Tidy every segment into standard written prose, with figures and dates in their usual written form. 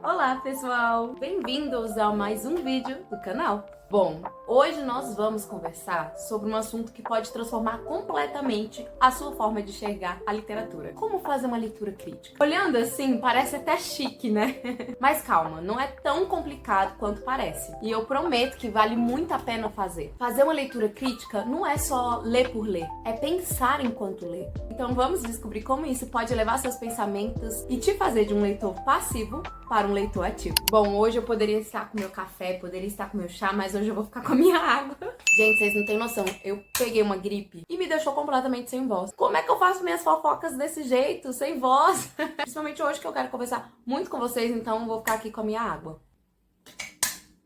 Olá pessoal, bem-vindos a mais um vídeo do canal. Bom, hoje nós vamos conversar sobre um assunto que pode transformar completamente a sua forma de enxergar a literatura. Como fazer uma leitura crítica? Olhando assim, parece até chique, né? Mas calma, não é tão complicado quanto parece. E eu prometo que vale muito a pena fazer. Fazer uma leitura crítica não é só ler por ler, é pensar enquanto lê. Então vamos descobrir como isso pode levar seus pensamentos e te fazer de um leitor passivo para um leitor ativo. Bom, hoje eu poderia estar com meu café, poderia estar com meu chá, mas hoje eu vou ficar com a minha água. Gente, vocês não têm noção, eu peguei uma gripe e me deixou completamente sem voz. Como é que eu faço minhas fofocas desse jeito, sem voz? Principalmente hoje que eu quero conversar muito com vocês, então eu vou ficar aqui com a minha água.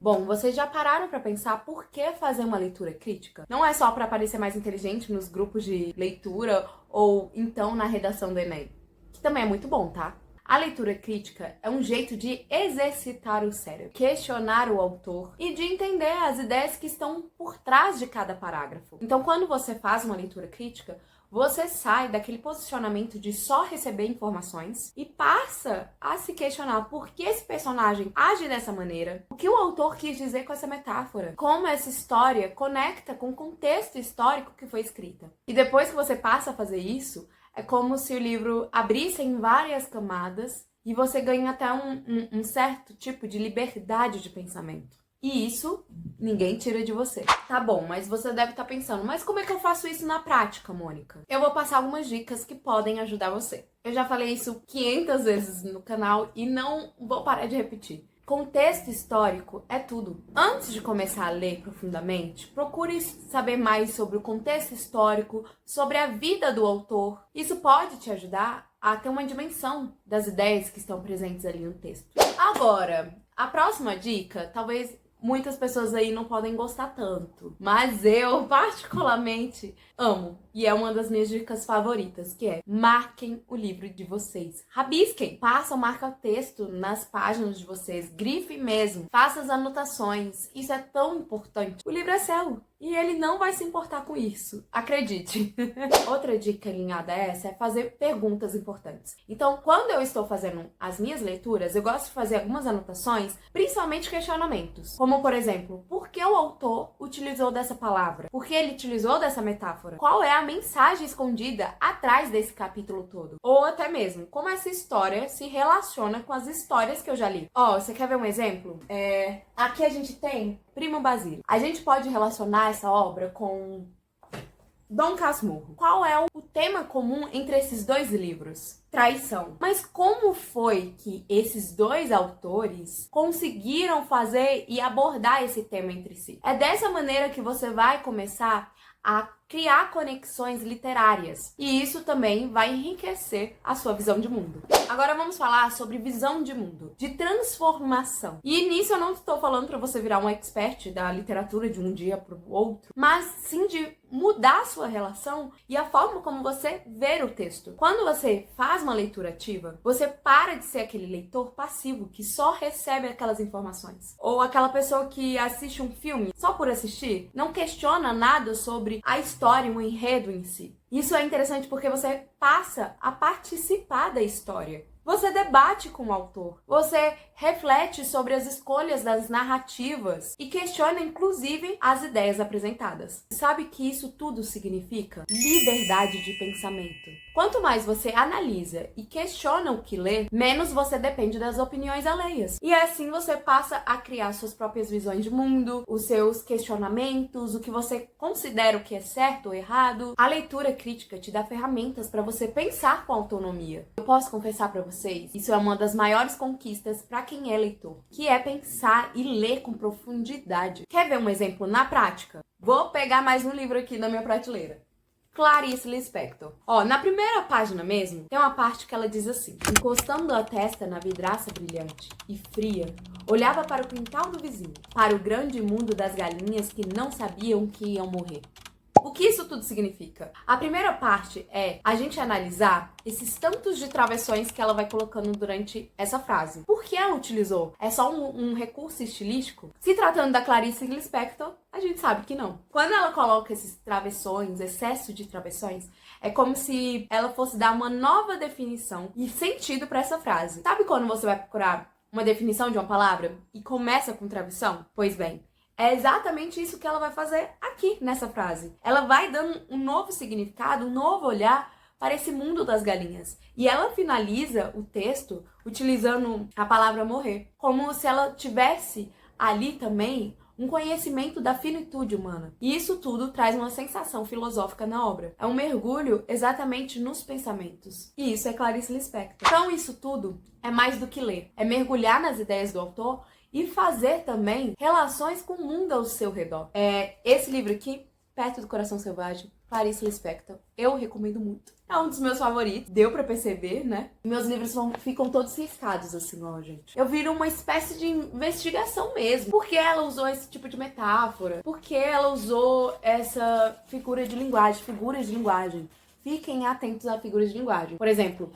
Bom, vocês já pararam pra pensar por que fazer uma leitura crítica? Não é só pra parecer mais inteligente nos grupos de leitura ou então na redação do Enem, que também é muito bom, tá? A leitura crítica é um jeito de exercitar o cérebro, questionar o autor e de entender as ideias que estão por trás de cada parágrafo. Então, quando você faz uma leitura crítica, você sai daquele posicionamento de só receber informações e passa a se questionar por que esse personagem age dessa maneira, o que o autor quis dizer com essa metáfora, como essa história conecta com o contexto histórico que foi escrita. E depois que você passa a fazer isso, é como se o livro abrisse em várias camadas e você ganha até um certo tipo de liberdade de pensamento. E isso ninguém tira de você. Tá bom, mas você deve estar pensando, mas como é que eu faço isso na prática, Mônica? Eu vou passar algumas dicas que podem ajudar você. Eu já falei isso 500 vezes no canal e não vou parar de repetir. Contexto histórico é tudo. Antes de começar a ler profundamente, procure saber mais sobre o contexto histórico, sobre a vida do autor. Isso pode te ajudar a ter uma dimensão das ideias que estão presentes ali no texto. Agora, a próxima dica, talvez muitas pessoas aí não podem gostar tanto, mas eu particularmente amo. E é uma das minhas dicas favoritas, que é marquem o livro de vocês. Rabisquem, passam, marca texto nas páginas de vocês, grife mesmo, faça as anotações. Isso é tão importante. O livro é seu e ele não vai se importar com isso, acredite. Outra dica alinhada a essa é fazer perguntas importantes. Então, quando eu estou fazendo as minhas leituras, eu gosto de fazer algumas anotações, principalmente questionamentos. Como, por exemplo, por que o autor utilizou dessa palavra? Por que ele utilizou dessa metáfora? Qual é a mensagem escondida atrás desse capítulo todo? Ou até mesmo, como essa história se relaciona com as histórias que eu já li. Você quer ver um exemplo? Aqui a gente tem Primo Basílio. A gente pode relacionar essa obra com Dom Casmurro. Qual é o tema comum entre esses dois livros? Traição. Mas como foi que esses dois autores conseguiram fazer e abordar esse tema entre si? É dessa maneira que você vai começar a criar conexões literárias. E isso também vai enriquecer a sua visão de mundo. Agora vamos falar sobre visão de mundo, de transformação. E nisso eu não estou falando para você virar um expert da literatura de um dia para o outro, mas sim de mudar a sua relação e a forma como você vê o texto. Quando você faz uma leitura ativa, você para de ser aquele leitor passivo que só recebe aquelas informações. Ou aquela pessoa que assiste um filme só por assistir, não questiona nada sobre a história, o enredo em si. Isso é interessante porque você passa a participar da história. Você debate com o autor, você reflete sobre as escolhas das narrativas e questiona, inclusive, as ideias apresentadas. Sabe que isso tudo significa liberdade de pensamento. Quanto mais você analisa e questiona o que lê, menos você depende das opiniões alheias. E assim você passa a criar suas próprias visões de mundo, os seus questionamentos, o que você considera o que é certo ou errado. A leitura crítica te dá ferramentas para você pensar com autonomia. Eu posso confessar para vocês, isso é uma das maiores conquistas para quem é leitor, que é pensar e ler com profundidade. Quer ver um exemplo na prática? Vou pegar mais um livro aqui na minha prateleira. Clarice Lispector. Na primeira página mesmo, tem uma parte que ela diz assim: encostando a testa na vidraça brilhante e fria, olhava para o quintal do vizinho, para o grande mundo das galinhas que não sabiam que iam morrer. O que isso tudo significa? A primeira parte é a gente analisar esses tantos de travessões que ela vai colocando durante essa frase. Por que ela utilizou? É só um recurso estilístico? Se tratando da Clarice Lispector, a gente sabe que não. Quando ela coloca esses travessões, excesso de travessões, é como se ela fosse dar uma nova definição e sentido para essa frase. Sabe quando você vai procurar uma definição de uma palavra e começa com tradução? Pois bem, é exatamente isso que ela vai fazer aqui nessa frase. Ela vai dando um novo significado, um novo olhar para esse mundo das galinhas. E ela finaliza o texto utilizando a palavra morrer, como se ela tivesse ali também um conhecimento da finitude humana. E isso tudo traz uma sensação filosófica na obra. É um mergulho exatamente nos pensamentos. E isso é Clarice Lispector. Então isso tudo é mais do que ler. É mergulhar nas ideias do autor e fazer também relações com o mundo ao seu redor. Esse livro aqui, Perto do Coração Selvagem, Clarice Lispector, eu recomendo muito. É um dos meus favoritos, deu pra perceber, né? Meus livros ficam todos riscados assim, ó, gente. Eu viro uma espécie de investigação mesmo. Por que ela usou esse tipo de metáfora? Por que ela usou essa figura de linguagem? Fiquem atentos a figuras de linguagem. Por exemplo,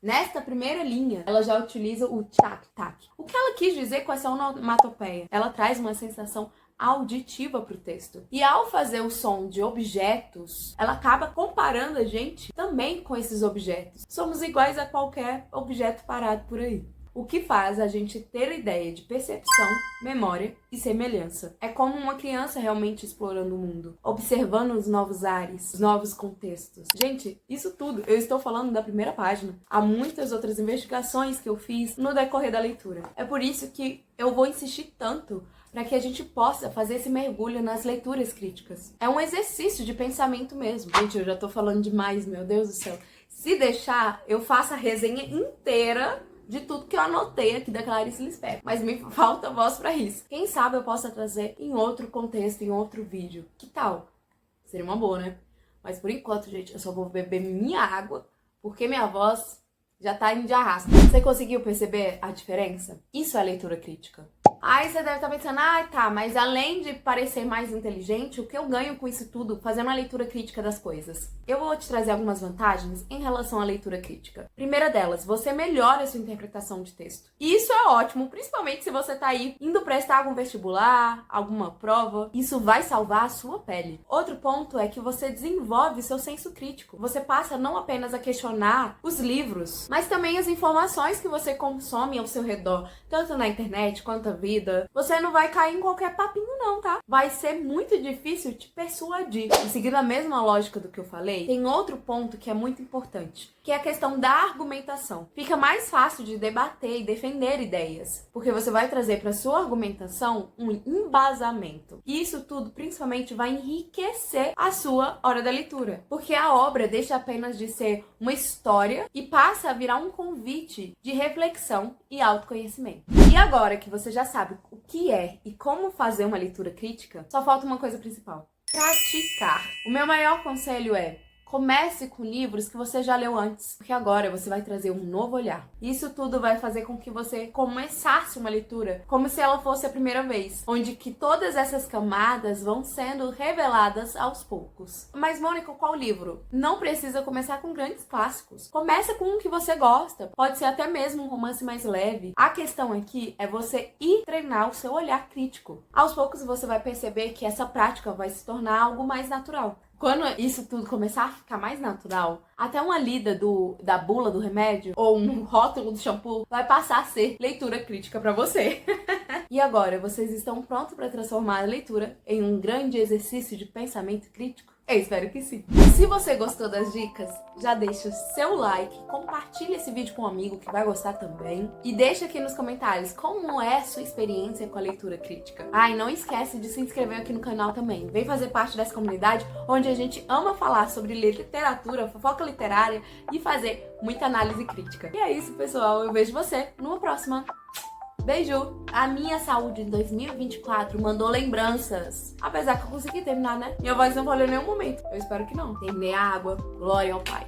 nesta primeira linha, ela já utiliza o tac-tac. O que ela quis dizer com essa onomatopeia? Ela traz uma sensação auditiva para o texto. E ao fazer o som de objetos, ela acaba comparando a gente também com esses objetos. Somos iguais a qualquer objeto parado por aí. O que faz a gente ter ideia de percepção, memória e semelhança. É como uma criança realmente explorando o mundo, observando os novos ares, os novos contextos. Gente, isso tudo eu estou falando da primeira página. Há muitas outras investigações que eu fiz no decorrer da leitura. É por isso que eu vou insistir tanto para que a gente possa fazer esse mergulho nas leituras críticas. É um exercício de pensamento mesmo. Gente, eu já tô falando demais, meu Deus do céu. Se deixar, eu faço a resenha inteira de tudo que eu anotei aqui da Clarice Lispector. Mas me falta voz para isso. Quem sabe eu possa trazer em outro contexto, em outro vídeo. Que tal? Seria uma boa, né? Mas por enquanto, gente, eu só vou beber minha água, porque minha voz já tá indo de arrasto. Você conseguiu perceber a diferença? Isso é leitura crítica. Aí você deve estar pensando, tá, mas além de parecer mais inteligente, o que eu ganho com isso tudo fazendo uma leitura crítica das coisas? Eu vou te trazer algumas vantagens em relação à leitura crítica. Primeira delas, você melhora a sua interpretação de texto. E isso é ótimo, principalmente se você tá aí indo prestar algum vestibular, alguma prova. Isso vai salvar a sua pele. Outro ponto é que você desenvolve seu senso crítico. Você passa não apenas a questionar os livros, mas também as informações que você consome ao seu redor, tanto na internet quanto a vida. Você não vai cair em qualquer papinho não, tá? Vai ser muito difícil te persuadir. E seguindo a mesma lógica do que eu falei, tem outro ponto que é muito importante, que é a questão da argumentação. Fica mais fácil de debater e defender ideias, porque você vai trazer para sua argumentação um embasamento. E isso tudo principalmente vai enriquecer a sua hora da leitura, porque a obra deixa apenas de ser uma história e passa a virar um convite de reflexão e autoconhecimento. E agora que você já sabe o que é e como fazer uma leitura crítica, só falta uma coisa principal: praticar. O meu maior conselho é: comece com livros que você já leu antes, porque agora você vai trazer um novo olhar. Isso tudo vai fazer com que você começasse uma leitura como se ela fosse a primeira vez, onde que todas essas camadas vão sendo reveladas aos poucos. Mas, Mônica, qual livro? Não precisa começar com grandes clássicos. Começa com um que você gosta. Pode ser até mesmo um romance mais leve. A questão aqui é você ir treinar o seu olhar crítico. Aos poucos você vai perceber que essa prática vai se tornar algo mais natural. Quando isso tudo começar a ficar mais natural, até uma lida da bula do remédio ou um rótulo do shampoo vai passar a ser leitura crítica pra você. E agora, vocês estão prontos para transformar a leitura em um grande exercício de pensamento crítico? Eu espero que sim. Se você gostou das dicas, já deixa o seu like, compartilha esse vídeo com um amigo que vai gostar também e deixa aqui nos comentários como é a sua experiência com a leitura crítica. E não esquece de se inscrever aqui no canal também. Vem fazer parte dessa comunidade onde a gente ama falar sobre literatura, fofoca literária e fazer muita análise crítica. E é isso, pessoal. Eu vejo você numa próxima. Beijo! A minha saúde em 2024 mandou lembranças. Apesar que eu consegui terminar, né? Minha voz não falhou em nenhum momento. Eu espero que não. Terminei a água. Glória ao Pai.